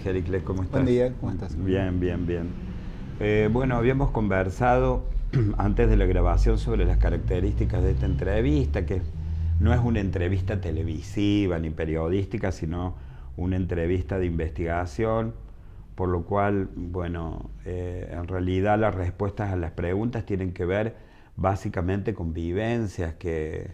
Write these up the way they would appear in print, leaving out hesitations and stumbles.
Gericles, ¿cómo estás? Buen día, ¿cómo estás? Bien, bien, bien. Bueno, habíamos conversado antes de la grabación sobre las características de esta entrevista, que no es una entrevista televisiva ni periodística, sino una entrevista de investigación, por lo cual, bueno, en realidad las respuestas a las preguntas tienen que ver básicamente con vivencias que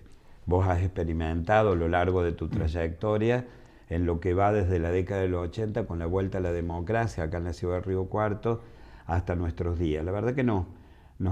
vos has experimentado a lo largo de tu trayectoria, en lo que va desde la década del 80 con la vuelta a la democracia acá en la ciudad de Río Cuarto hasta nuestros días. La verdad que nos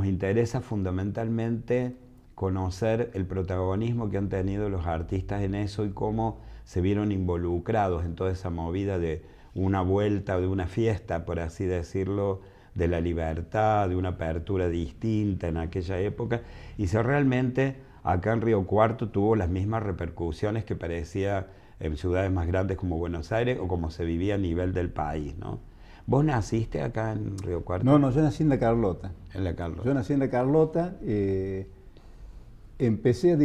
interesa fundamentalmente conocer el protagonismo que han tenido los artistas en eso y cómo se vieron involucrados en toda esa movida de una vuelta, de una fiesta, por así decirlo, de la libertad, de una apertura distinta en aquella época, y si realmente acá en Río Cuarto tuvo las mismas repercusiones que parecía en ciudades más grandes como Buenos Aires o como se vivía a nivel del país, ¿no? ¿Vos naciste acá en Río Cuarto? No, yo nací en La Carlota. En La Carlota. Yo nací en La Carlota, empecé a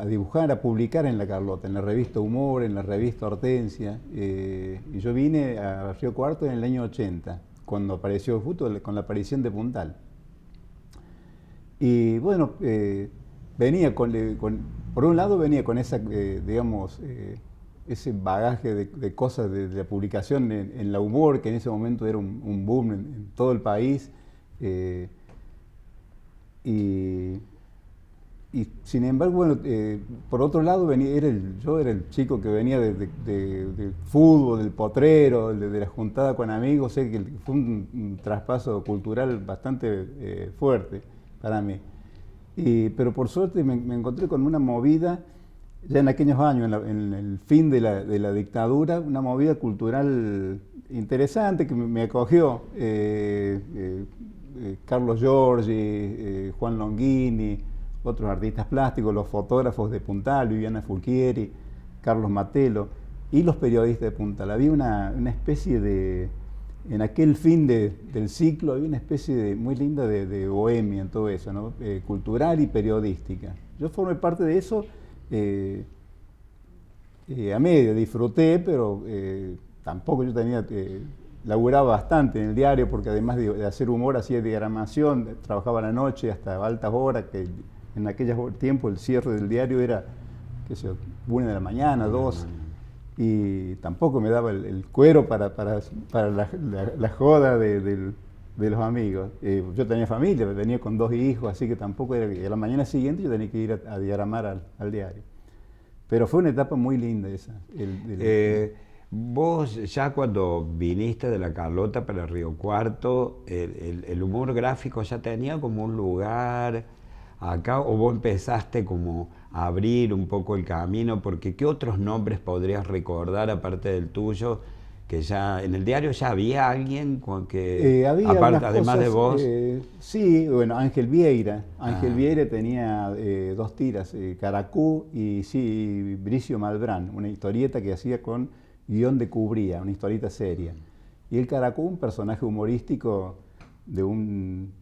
dibujar, a publicar en La Carlota, en la revista Humor, en la revista Hortensia, y yo vine a Río Cuarto en el año 80, cuando apareció justo con la aparición de Puntal. Y bueno, venía por un lado venía con esa, digamos, ese bagaje de cosas de la publicación en la Humor, que en ese momento era un boom en todo el país. Y sin embargo, bueno, por otro lado, yo era el chico que venía del fútbol, del potrero, de la juntada con amigos. Sé que fue un traspaso cultural bastante fuerte para mí. Pero por suerte me encontré con una movida, ya en aquellos años, en el fin de la dictadura, una movida cultural interesante que me acogió. Carlos Giorgi, Juan Longini, otros artistas plásticos, los fotógrafos de Puntal, Viviana Fulchieri, Carlos Matelo, y los periodistas de Puntal. Había una especie de, en aquel fin del ciclo, había una especie muy linda de bohemia en todo eso, ¿no? Cultural y periodística. Yo formé parte de eso a medio, disfruté, pero tampoco yo laburaba bastante en el diario, porque además de hacer humor, hacía diagramación, trabajaba a la noche hasta altas horas, que en aquellos tiempos el cierre del diario era, qué sé yo, 1 de la mañana, 2, y tampoco me daba el cuero para la joda de los amigos. Yo tenía familia, venía con 2 hijos, así que tampoco era que a la mañana siguiente yo tenía que ir a diagramar al diario. Pero fue una etapa muy linda esa. Vos ya cuando viniste de La Carlota para Río Cuarto, el humor gráfico ya tenía como un lugar acá, o vos empezaste como a abrir un poco el camino, porque ¿qué otros nombres podrías recordar aparte del tuyo? Que ya en el diario ya había alguien había aparte, además cosas, de vos. Sí, bueno, Ángel Vieira. Ángel Vieira tenía 2 tiras, Caracú y sí, Bricio Malbrán, una historieta que hacía con guión de Cubría, una historieta seria. Y el Caracú, un personaje humorístico de un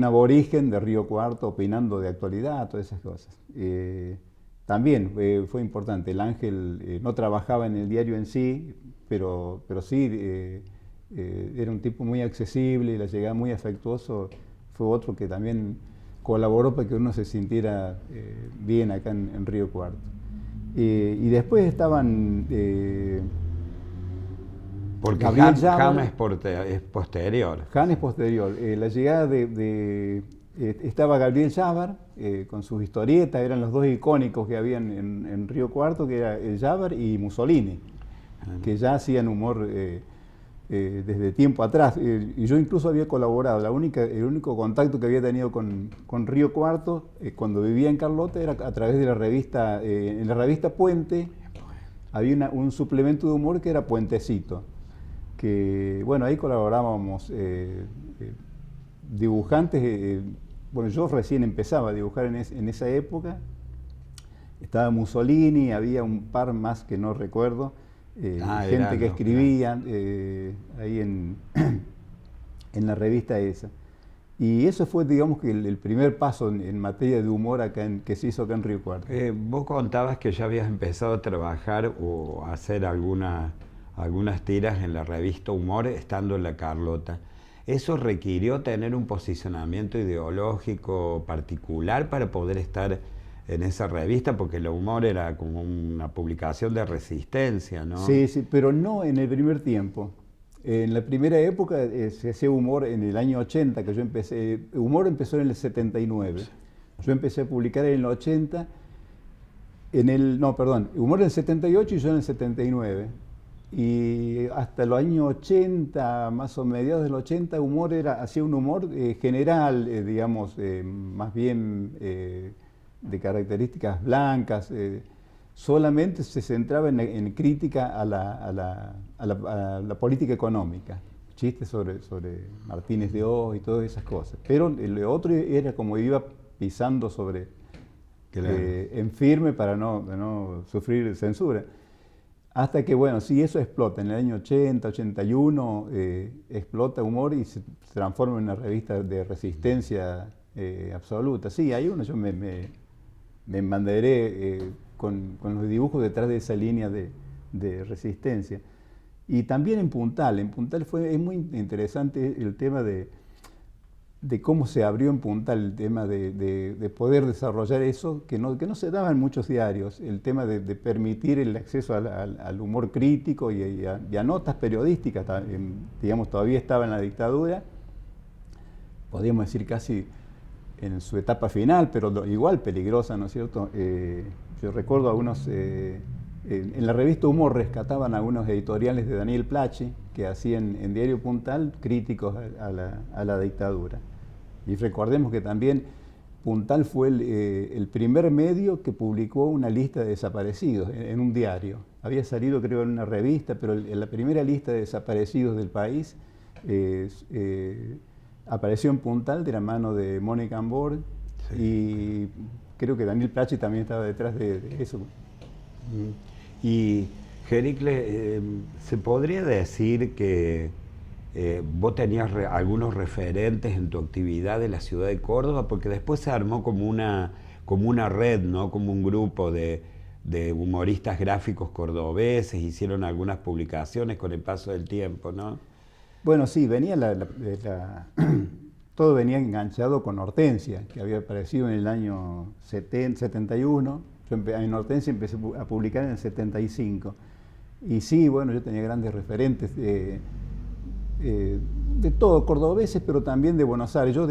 aborigen de Río Cuarto, opinando de actualidad, todas esas cosas. También fue importante. El Ángel no trabajaba en el diario en sí, pero sí era un tipo muy accesible y la llegada muy afectuoso. Fue otro que también colaboró para que uno se sintiera bien acá en Río Cuarto. Y después estaban porque Gabriel Jam es posterior. Jam es posterior. La llegada estaba Gabriel Llavar con sus historietas, eran los 2 icónicos que habían en Río Cuarto, que era el Llavar y Mussolini, que ya hacían humor desde tiempo atrás. Y yo incluso había colaborado. El único contacto que había tenido con Río Cuarto cuando vivía en Carlota era a través de la revista, en la revista Puente había un suplemento de humor que era Puentecito, que bueno, ahí colaborábamos dibujantes. Bueno, yo recién empezaba a dibujar en esa época. Estaba Mussolini, había un par más que no recuerdo, gente que escribía ahí en la revista esa. Y eso fue, digamos, que el primer paso en materia de humor que se hizo acá en Río Cuarto. Vos contabas que ya habías empezado a trabajar o a hacer algunas tiras en la revista Humor, estando en la Carlota. ¿Eso requirió tener un posicionamiento ideológico particular para poder estar en esa revista? Porque el Humor era como una publicación de resistencia, ¿no? Sí, sí, pero no en el primer tiempo. En la primera época se hacía humor en el año 80, que yo empecé. Humor empezó en el 79. Yo empecé a publicar en el 80. No, perdón, Humor en el 78 y yo en el 79. Y hasta los años 80, más o mediados del 80, Humor hacía un humor general, digamos, más bien de características blancas. Solamente se centraba en crítica a la política económica, chistes sobre Martínez de Oz y todas esas cosas. Pero lo otro era como iba pisando sobre en firme para no sufrir censura. Hasta que, bueno, sí, eso explota. En el año 80, 81, explota Humor y se transforma en una revista de resistencia absoluta. Sí, hay yo me embanderé con los dibujos detrás de esa línea de resistencia. Y también en Puntal. En Puntal es muy interesante el tema de cómo se abrió en Puntal, el tema de poder desarrollar eso, que no se daba en muchos diarios, el tema de permitir el acceso al humor crítico y a notas periodísticas. Digamos, todavía estaba en la dictadura, podríamos decir casi en su etapa final, pero igual peligrosa, ¿no es cierto? Yo recuerdo en la revista Humor rescataban algunos editoriales de Daniel Plachi, que hacían en Diario Puntal críticos a la dictadura. Y recordemos que también Puntal fue el primer medio que publicó una lista de desaparecidos en un diario. Había salido, creo, en una revista, pero en la primera lista de desaparecidos del país apareció en Puntal de la mano de Mónica Ambor, sí. Y creo que Daniel Plachi también estaba detrás de eso. Y Jericle, ¿se podría decir que vos tenías algunos referentes en tu actividad de la ciudad de Córdoba? Porque después se armó como una red, ¿no? Como un grupo de humoristas gráficos cordobeses, hicieron algunas publicaciones con el paso del tiempo, ¿no? Bueno, sí, venía todo venía enganchado con Hortensia, que había aparecido en el año 71. Yo en Hortensia empecé a publicar en el 75. Y sí, bueno, yo tenía grandes referentes de todo, cordobeses, pero también de Buenos Aires. Yo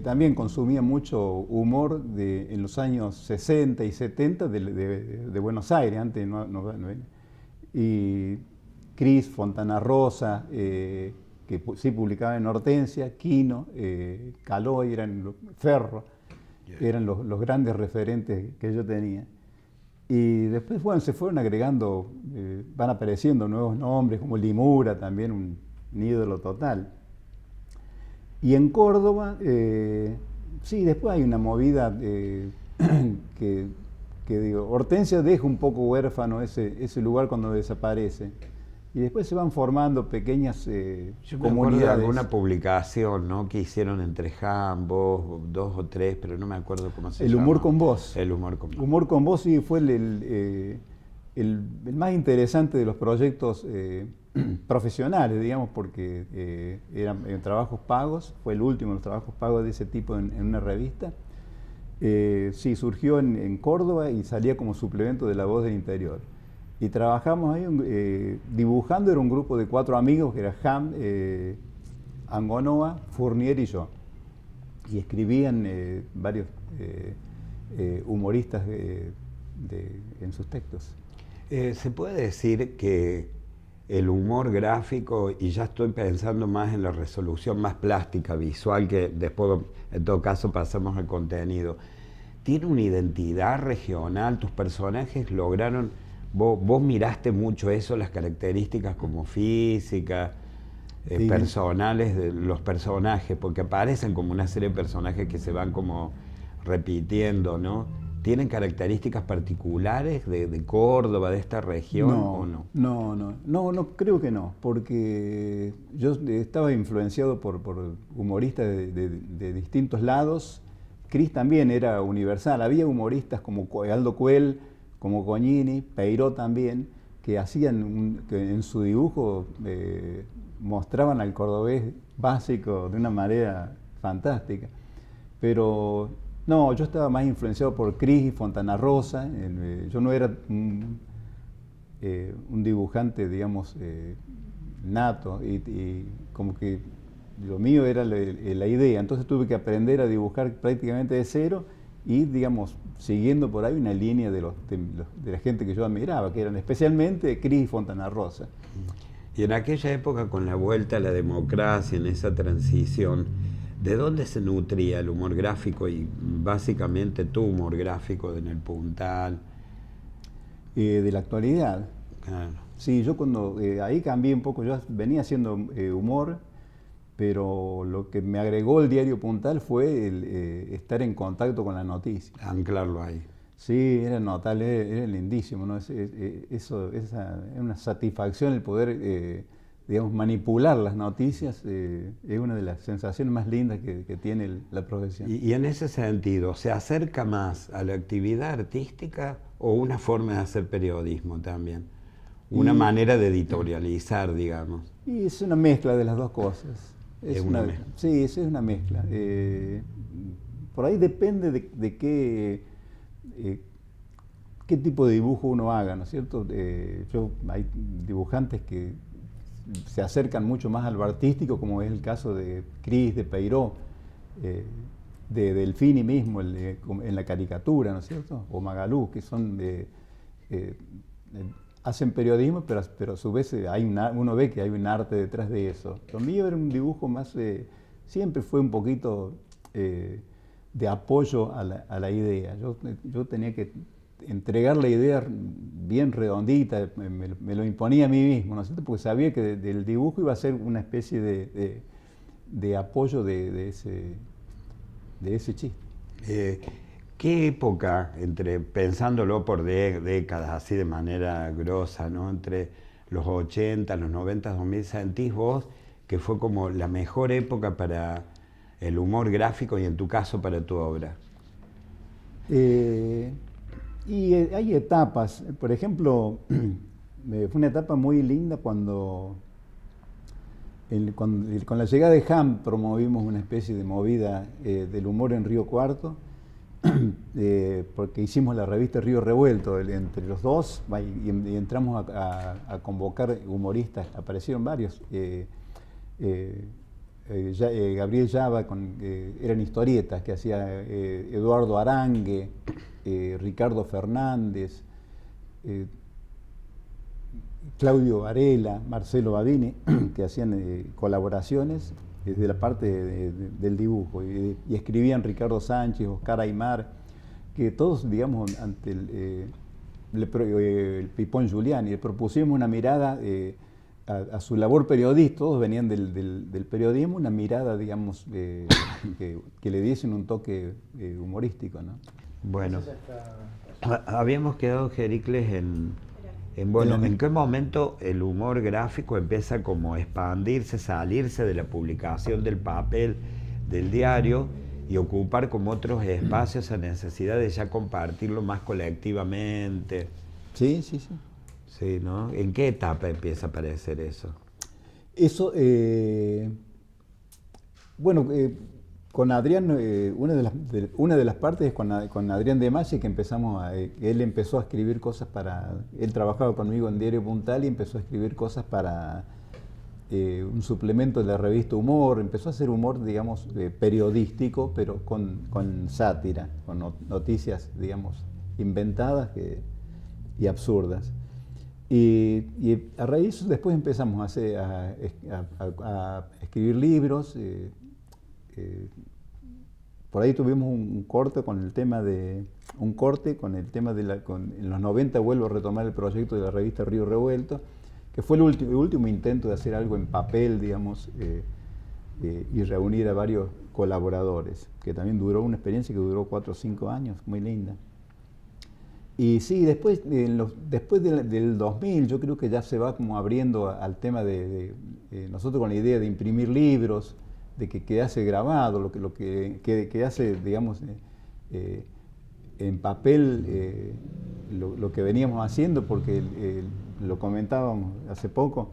también consumía mucho humor en los años 60 y 70 de Buenos Aires, antes y Cris, Fontana Rosa, que sí publicaba en Hortensia, Quino, Calói, Ferro, eran los grandes referentes que yo tenía. Y después, bueno, se fueron agregando, van apareciendo nuevos nombres, como Limura, también un ídolo total. Y en Córdoba, sí, después hay una movida que digo, Hortensia deja un poco huérfano ese lugar cuando desaparece. Y después se van formando pequeñas Yo me acuerdo de alguna publicación, ¿no? Que hicieron entre vos, 2 o 3, pero no me acuerdo cómo se llama. El Humor con Vos. El Humor con Vos. Humor con Vos sí fue el más interesante de los proyectos profesionales, digamos, porque eran trabajos pagos. Fue el último de los trabajos pagos de ese tipo en una revista. Sí, surgió en Córdoba y salía como suplemento de La Voz del Interior. Y trabajamos ahí dibujando, era un grupo de 4 amigos, que era Ham, Angonoa, Fournier y yo. Y escribían varios humoristas en sus textos. Se puede decir que el humor gráfico, y ya estoy pensando más en la resolución más plástica, visual, que después en todo caso pasamos al contenido, tiene una identidad regional. Tus personajes lograron... Vos miraste mucho eso, las características como físicas, sí, personales de los personajes, porque aparecen como una serie de personajes que se van como repitiendo, ¿no? ¿Tienen características particulares de Córdoba, de esta región, o no? No, creo que no, porque yo estaba influenciado por humoristas de distintos lados. Cris también era universal, había humoristas como Aldo Cuel, como Cognini, Peiró también, que hacían, que en su dibujo mostraban al cordobés básico de una manera fantástica. Pero no, yo estaba más influenciado por Cris y Fontana Rosa. Yo no era un dibujante, digamos, nato, y como que lo mío era la idea. Entonces tuve que aprender a dibujar prácticamente de cero y, digamos, siguiendo por ahí una línea de la gente que yo admiraba, que eran especialmente Cris y Fontana Rosa. Y en aquella época, con la vuelta a la democracia, en esa transición, ¿de dónde se nutría el humor gráfico y básicamente tu humor gráfico en el Puntal? De la actualidad. Claro. Sí, yo cuando ahí cambié un poco, yo venía haciendo humor, pero lo que me agregó el diario Puntal fue estar en contacto con la noticia. Anclarlo ahí. Sí, era notable, era lindísimo, ¿no? Es una satisfacción el poder, digamos, manipular las noticias, es una de las sensaciones más lindas que tiene la profesión. Y en ese sentido, ¿se acerca más a la actividad artística o una forma de hacer periodismo también? Una manera de editorializar, digamos. Y es una mezcla de las dos cosas. Es una mezcla. Sí, es una mezcla. Por ahí depende de qué tipo de dibujo uno haga, ¿no es cierto? Hay dibujantes que se acercan mucho más a lo artístico, como es el caso de Cris, de Peiró, de Delfini mismo, en la caricatura, ¿no es cierto? O Magalú, que son hacen periodismo, pero a su vez uno ve que hay un arte detrás de eso. Lo mío era un dibujo más, siempre fue un poquito de apoyo a la idea. Yo tenía que entregar la idea bien redondita, me lo imponía a mí mismo, ¿no es cierto? Porque sabía que del dibujo iba a ser una especie de apoyo de ese chiste. ¿Qué época, pensándolo por décadas, así de manera grosa, ¿no? Entre los 80, los 90, 2000, sentís vos que fue como la mejor época para el humor gráfico y en tu caso para tu obra? Y hay etapas. Por ejemplo, fue una etapa muy linda cuando con la llegada de Ham promovimos una especie de movida del humor en Río Cuarto, porque hicimos la revista Río Revuelto entre los dos y entramos a convocar humoristas. Aparecieron varios. Gabriel Llava, eran historietas que hacía Eduardo Arangue, Ricardo Fernández, Claudio Varela, Marcelo Badini, que hacían colaboraciones desde la parte del dibujo, y escribían Ricardo Sánchez, Oscar Aymar, que todos, digamos, ante el Pipón Giuliani, le propusimos una mirada a su labor periodística. Todos venían del periodismo, una mirada, digamos, que le diesen un toque humorístico, ¿no? Bueno, habíamos quedado, Jericles, ¿en qué momento el humor gráfico empieza como a expandirse, salirse de la publicación del papel, del diario, y ocupar como otros espacios a necesidad de ya compartirlo más colectivamente? Sí. Sí, ¿no? ¿En qué etapa empieza a aparecer eso? Eso, bueno, con Adrián, una de las partes es con Adrián de Maggi, que él empezó a escribir cosas él trabajaba conmigo en Diario Puntal y empezó a escribir cosas para un suplemento de la revista Humor. Empezó a hacer humor, digamos, periodístico, pero con sátira, con noticias, digamos, inventadas y absurdas. Y a raíz de eso después empezamos a escribir libros. Por ahí tuvimos un corte con el tema en los 90 vuelvo a retomar el proyecto de la revista Río Revuelto, que fue el último intento de hacer algo en papel, digamos, y reunir a varios colaboradores, que también duró una experiencia que duró 4 o 5 años, muy linda. Y sí, después del 2000 yo creo que ya se va como abriendo al tema nosotros con la idea de imprimir libros, de que quedase grabado, lo que hace, digamos, en papel lo que veníamos haciendo, porque lo comentábamos hace poco,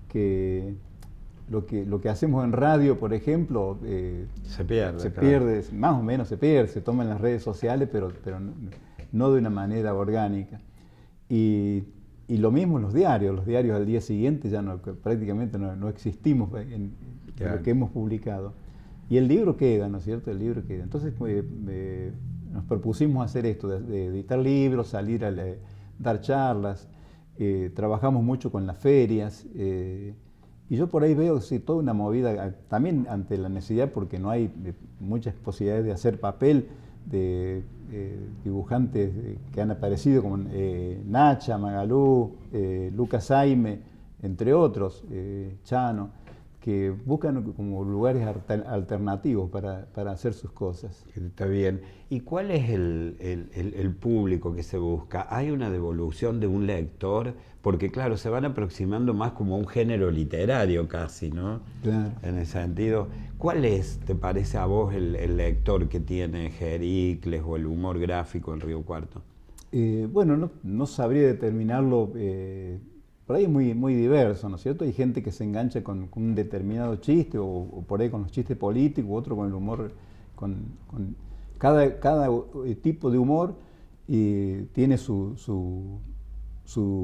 que lo que hacemos en radio, por ejemplo, se pierde. Se pierde, más o menos se pierde, se toma en las redes sociales, pero no de una manera orgánica. Y lo mismo en los diarios al día siguiente ya prácticamente no existimos en lo que hemos publicado. Y el libro queda, ¿no es cierto? El libro queda. Entonces nos propusimos hacer esto, de editar libros, salir a dar charlas, trabajamos mucho con las ferias, y yo por ahí veo toda una movida, también ante la necesidad, porque no hay muchas posibilidades de hacer papel, de dibujantes que han aparecido como Nacha, Magalú, Lucas Aime, entre otros, Chano, que buscan como lugares alternativos para hacer sus cosas. Está bien. ¿Y cuál es el público que se busca? ¿Hay una devolución de un lector? Porque claro, se van aproximando más como a un género literario casi, ¿no? Claro. En ese sentido, ¿cuál es, te parece a vos, el lector que tiene Jericles o el humor gráfico en Río Cuarto? Bueno, no sabría determinarlo. Por ahí es muy diverso, ¿no es cierto? Hay gente que se engancha con un determinado chiste, o por ahí con los chistes políticos, otro con el humor, con cada tipo de humor, y tiene sus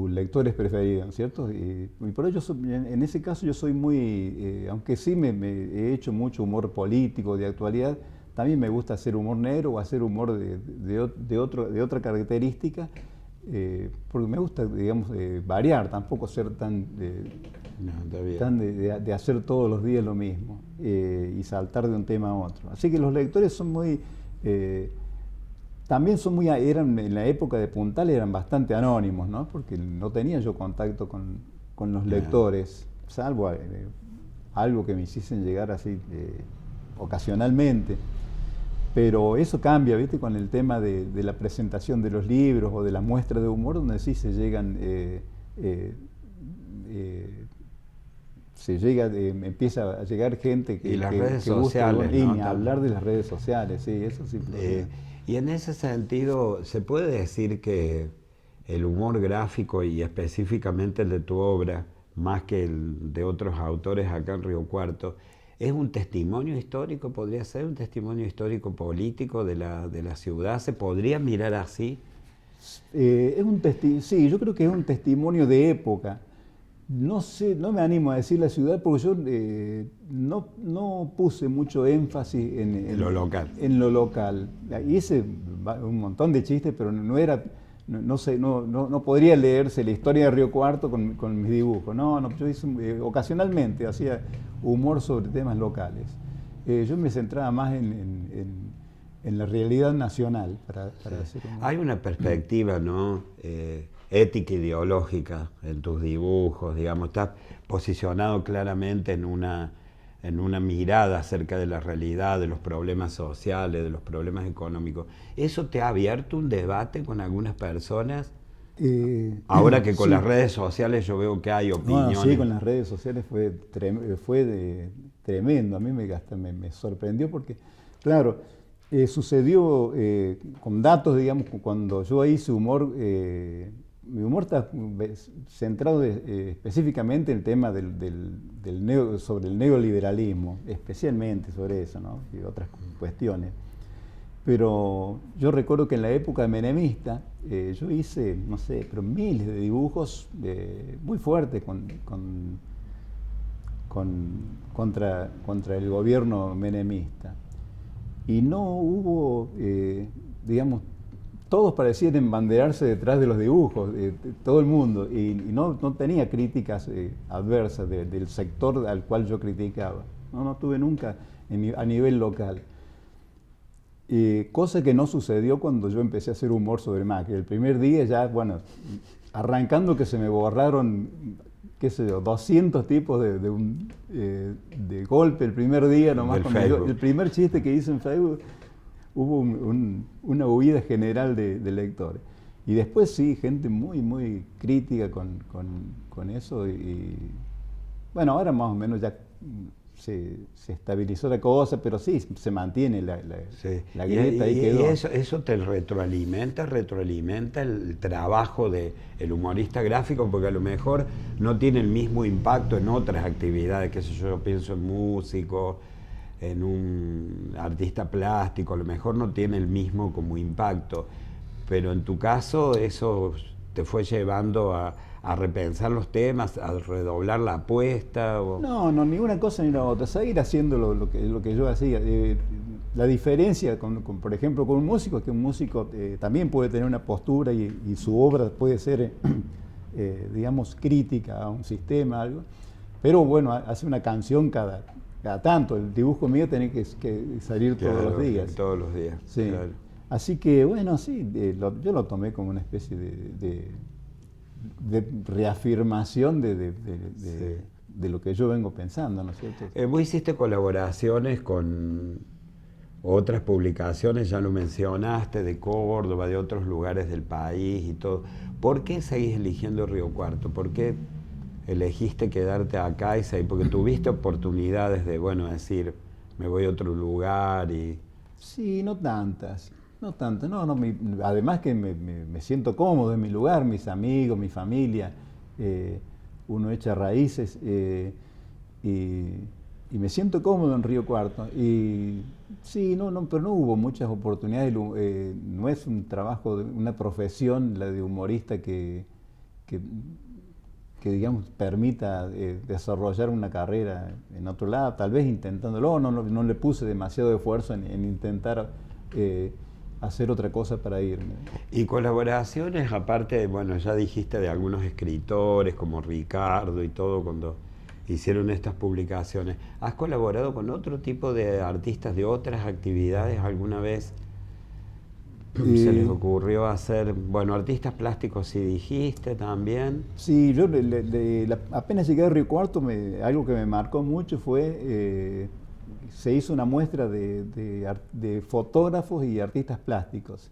lectores preferidos, ¿no es cierto? Y por ello, en ese caso yo soy muy, aunque sí me he hecho mucho humor político, de actualidad, también me gusta hacer humor negro o hacer humor de otra característica, porque me gusta, digamos, variar, tampoco ser tan de hacer todos los días lo mismo, y saltar de un tema a otro. Así que los lectores son también eran en la época de Puntal eran bastante anónimos, ¿no? Porque no tenía yo contacto con los lectores, salvo algo que me hiciesen llegar así ocasionalmente. Pero eso cambia, ¿viste? Con el tema de la presentación de los libros o de las muestras de humor, donde sí se llegan, empieza a llegar gente y las que redes gusta, sociales, y ¿no? ni hablar de las redes sociales, sí, eso sí. Y en ese sentido, ¿se puede decir que el humor gráfico, y específicamente el de tu obra, más que el de otros autores acá en Río Cuarto, es un testimonio histórico? ¿Podría ser un testimonio histórico político de la ciudad? ¿Se podría mirar así? Sí, yo creo que es un testimonio de época. No sé, no me animo a decir la ciudad porque yo no puse mucho énfasis en lo local. En lo local. Hice un montón de chistes, pero no podría leerse la historia de Río Cuarto con mis dibujos. No, yo hice, ocasionalmente hacía humor sobre temas locales. Yo me centraba más en la realidad nacional para hacer humor. Hay una perspectiva, ¿no? Ética ideológica en tus dibujos, digamos, estás posicionado claramente en una mirada acerca de la realidad, de los problemas sociales, de los problemas económicos. ¿Eso te ha abierto un debate con algunas personas? Ahora que con las redes sociales yo veo que hay opiniones. Sí, con las redes sociales fue tremendo. A mí me sorprendió porque, claro, sucedió con datos, digamos, cuando yo hice humor. Mi humor está centrado específicamente en el tema sobre el neoliberalismo, especialmente sobre eso, ¿no? Y otras cuestiones. Pero yo recuerdo que en la época menemista yo hice, no sé, pero miles de dibujos muy fuertes contra el gobierno menemista. Y no hubo, digamos, todos parecían embanderarse detrás de los dibujos, todo el mundo, y no tenía críticas adversas del sector al cual yo criticaba. No tuve nunca a nivel local. Cosa que no sucedió cuando yo empecé a hacer humor sobre Macri. El primer día ya, bueno, arrancando que se me borraron, qué sé yo, 200 tipos de golpe el primer día, nomás con el primer chiste que hice en Facebook. Hubo una huida general de lectores. Y después sí, gente muy crítica con eso. Y bueno, ahora más o menos ya se estabilizó la cosa, pero sí, se mantiene Sí. la grieta, ahí Y quedó. eso te retroalimenta el trabajo del humorista gráfico, porque a lo mejor no tiene el mismo impacto en otras actividades, qué sé yo pienso en músico, en un artista plástico, a lo mejor no tiene el mismo como impacto, pero en tu caso eso te fue llevando a repensar los temas, a redoblar la apuesta. No, no, ni una cosa ni la otra, seguir haciendo lo que yo hacía. La diferencia, por ejemplo, con un músico, es que un músico también puede tener una postura y su obra puede ser, digamos, crítica a un sistema, algo, pero bueno, hace una canción cada tanto. El dibujo mío tiene que salir todos los días. Todos los días, Sí. claro. Así que, bueno, sí, yo lo tomé como una especie de reafirmación de lo que yo vengo pensando, ¿no es cierto? Vos hiciste colaboraciones con otras publicaciones, ya lo mencionaste, de Córdoba, de otros lugares del país y todo. ¿Por qué seguís eligiendo Río Cuarto? ¿Por qué elegiste quedarte acá y seguir? Porque tuviste oportunidades de, bueno, decir, me voy a otro lugar y... Sí, no tantas. No tanto, no, no, además que me siento cómodo en mi lugar, mis amigos, mi familia, uno echa raíces y me siento cómodo en Río Cuarto. Y sí, pero no hubo muchas oportunidades, no es un trabajo, una profesión, la de humorista que digamos, permita desarrollar una carrera en otro lado, tal vez intentándolo, no le puse demasiado esfuerzo en intentar hacer otra cosa para irme. Y colaboraciones, aparte, bueno, ya dijiste de algunos escritores como Ricardo y todo, cuando hicieron estas publicaciones. ¿Has colaborado con otro tipo de artistas de otras actividades alguna vez? ¿Se les ocurrió hacer, bueno, artistas plásticos sí dijiste también? Sí, yo apenas llegué a Río Cuarto, algo que me marcó mucho fue... se hizo una muestra de fotógrafos y artistas plásticos.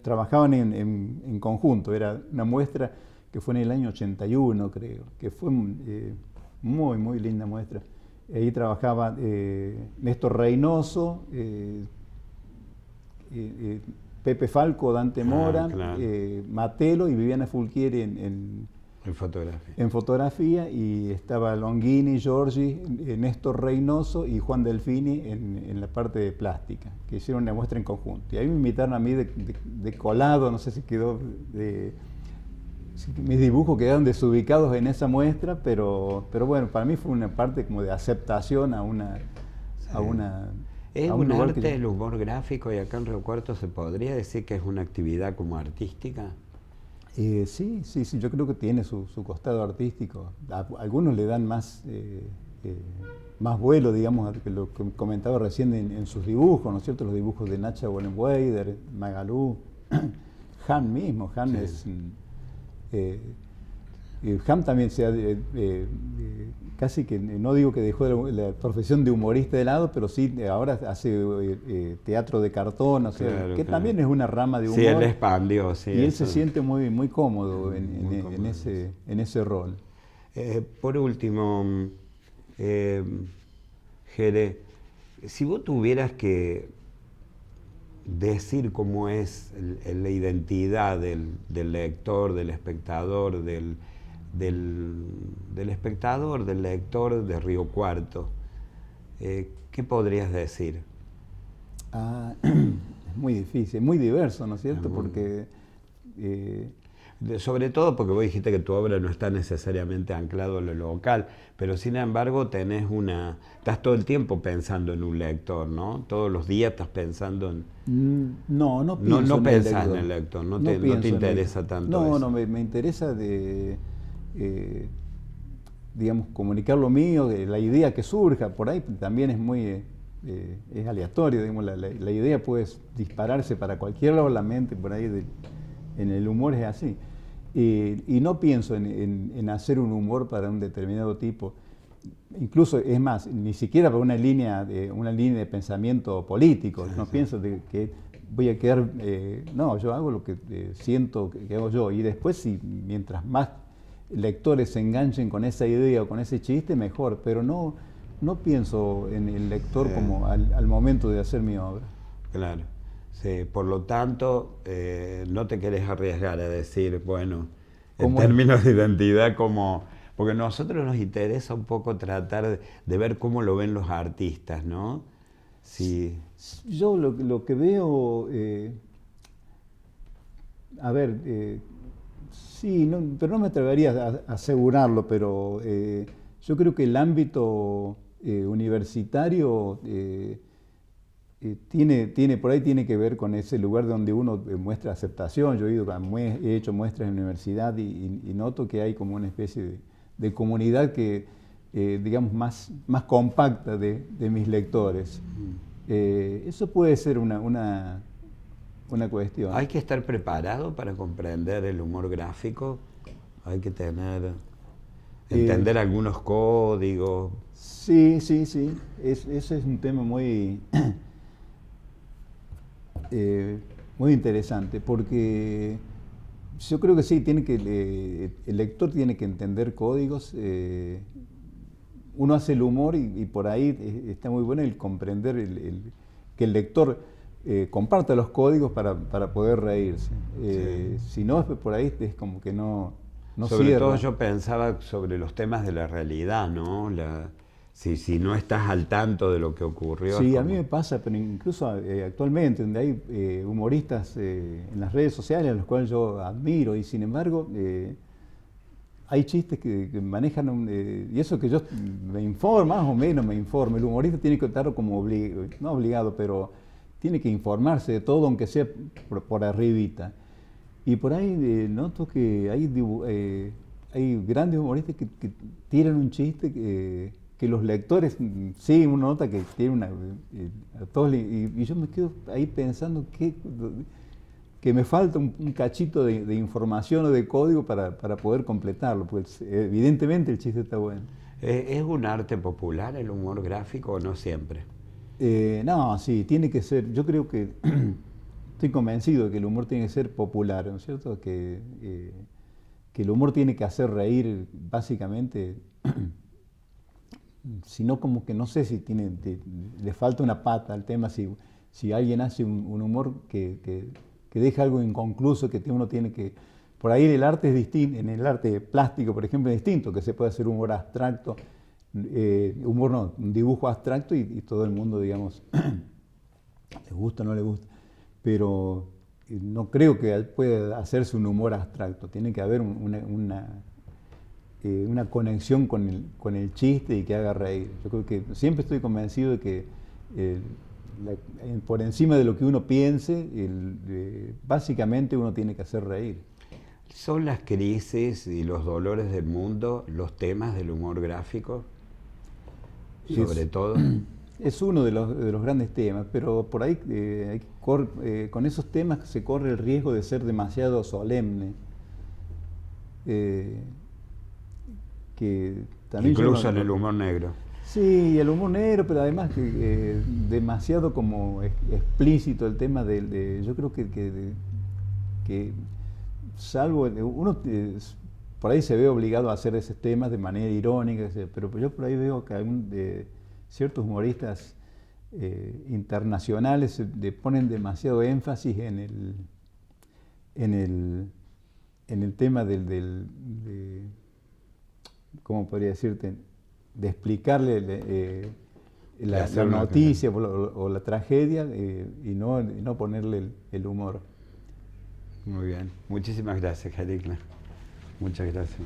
Trabajaban en conjunto, era una muestra que fue en el año 81, creo, que fue muy, muy linda muestra. Ahí trabajaba Néstor Reynoso, Pepe Falco, Dante Mora, claro. Matelo y Viviana Fulquieri en fotografía, y estaba Longini, Giorgi, Néstor Reynoso y Juan Delfini en la parte de plástica, que hicieron una muestra en conjunto. Y ahí me invitaron a mí de colado, no sé si quedó... mis dibujos quedaron desubicados en esa muestra, pero bueno, para mí fue una parte como de aceptación a una... ¿Es un arte el humor gráfico y acá en Río Cuarto se podría decir que es una actividad como artística? Sí, yo creo que tiene su costado artístico. Algunos le dan más vuelo, digamos, a lo que comentaba recién en sus dibujos, ¿no es cierto? Los dibujos de Nacha Wollenweider, Magalú, Han mismo, Han es... Ham también casi que, no digo que dejó la profesión de humorista de lado, pero sí ahora hace teatro de cartón, o sea, claro, que claro. también es una rama de humor. Sí, él expandió, sí. Y él se siente muy, muy cómodo en ese rol. Por último, Jere, si vos tuvieras que decir cómo es la identidad del lector, del espectador, del espectador, del lector de Río Cuarto, ¿qué podrías decir? Es muy difícil, muy diverso, ¿no es cierto? Porque... sobre todo porque vos dijiste que tu obra no está necesariamente anclado en lo local, pero sin embargo estás todo el tiempo pensando en un lector, ¿no? Todos los días estás pensando en... No pienso no en pensás en el lector, no te interesa tanto eso. Me interesa digamos, comunicar lo mío, la idea que surja, por ahí también es muy... es aleatorio, digamos, la idea puede dispararse para cualquier lado de la mente, por ahí en el humor es así. Y no pienso en hacer un humor para un determinado tipo, incluso, es más, ni siquiera para una línea de pensamiento político. No pienso que voy a quedar... no, yo hago lo que siento que hago yo, y después, mientras más lectores se enganchen con esa idea o con ese chiste, mejor, pero no no pienso en el lector Sí. como al momento de hacer mi obra. Claro. Sí, por lo tanto, no te querés arriesgar a decir, bueno, en ¿Cómo es? términos de identidad, como... Porque a nosotros nos interesa un poco tratar de ver cómo lo ven los artistas, ¿no? Sí. Yo lo que veo, a ver, sí, pero no me atrevería a asegurarlo, pero yo creo que el ámbito universitario por ahí tiene que ver con ese lugar donde uno muestra aceptación. Yo he hecho muestras en la universidad y noto que hay como una especie de comunidad que, digamos, más compacta de mis lectores. Eso puede ser una cuestión. Hay que estar preparado para comprender el humor gráfico, hay que entender algunos códigos. Sí. Ese es un tema muy, muy interesante, porque yo creo que sí, el lector tiene que entender códigos. Uno hace el humor y por ahí está muy bueno el comprender que el lector comparta los códigos para poder reírse. Sí. Si no, por ahí es como que no Sobre cierra. todo yo pensaba sobre los temas de la realidad, ¿no? Si no estás al tanto de lo que ocurrió. Sí, es a mí como- me pasa, pero incluso actualmente, donde hay humoristas en las redes sociales a los cuales yo admiro, y sin embargo hay chistes que manejan, y eso que yo me informo, más o menos me informo. El humorista tiene que estar como no obligado, pero tiene que informarse de todo, aunque sea por arribita. Y por ahí noto que hay grandes humoristas que tiran un chiste que los lectores, sí, uno nota que tiene a todos y yo me quedo ahí pensando que me falta un cachito de información o de código para poder completarlo, pues evidentemente el chiste está bueno. ¿Es un arte popular el humor gráfico o no siempre? No, sí, tiene que ser, yo creo que estoy convencido de que el humor tiene que ser popular, ¿no es cierto? Que el humor tiene que hacer reír, básicamente, sino como que no sé si le falta una pata al tema, si alguien hace un humor que deja algo inconcluso, uno tiene que... Por ahí el arte es distinto, en el arte plástico, por ejemplo, es distinto, que se puede hacer humor abstracto, un dibujo abstracto y todo el mundo, digamos, le gusta o no le gusta, pero no creo que pueda hacerse un humor abstracto, tiene que haber una conexión con el chiste y que haga reír. Yo creo que siempre estoy convencido de que por encima de lo que uno piense, básicamente uno tiene que hacer reír. ¿Son las crisis y los dolores del mundo los temas del humor gráfico? Sobre todo. Es uno de los grandes temas, pero por ahí con esos temas se corre el riesgo de ser demasiado solemne. Que también Incluso en el humor negro. Sí, el humor negro, pero además que demasiado como explícito el tema yo creo que salvo uno por ahí se ve obligado a hacer esos temas de manera irónica, pero yo por ahí veo que ciertos humoristas internacionales le ponen demasiado énfasis en el tema ¿cómo podría decirte? De explicarle la noticia o la tragedia y no ponerle el humor. Muy bien. Muchísimas gracias, Jarikla. Muchas gracias.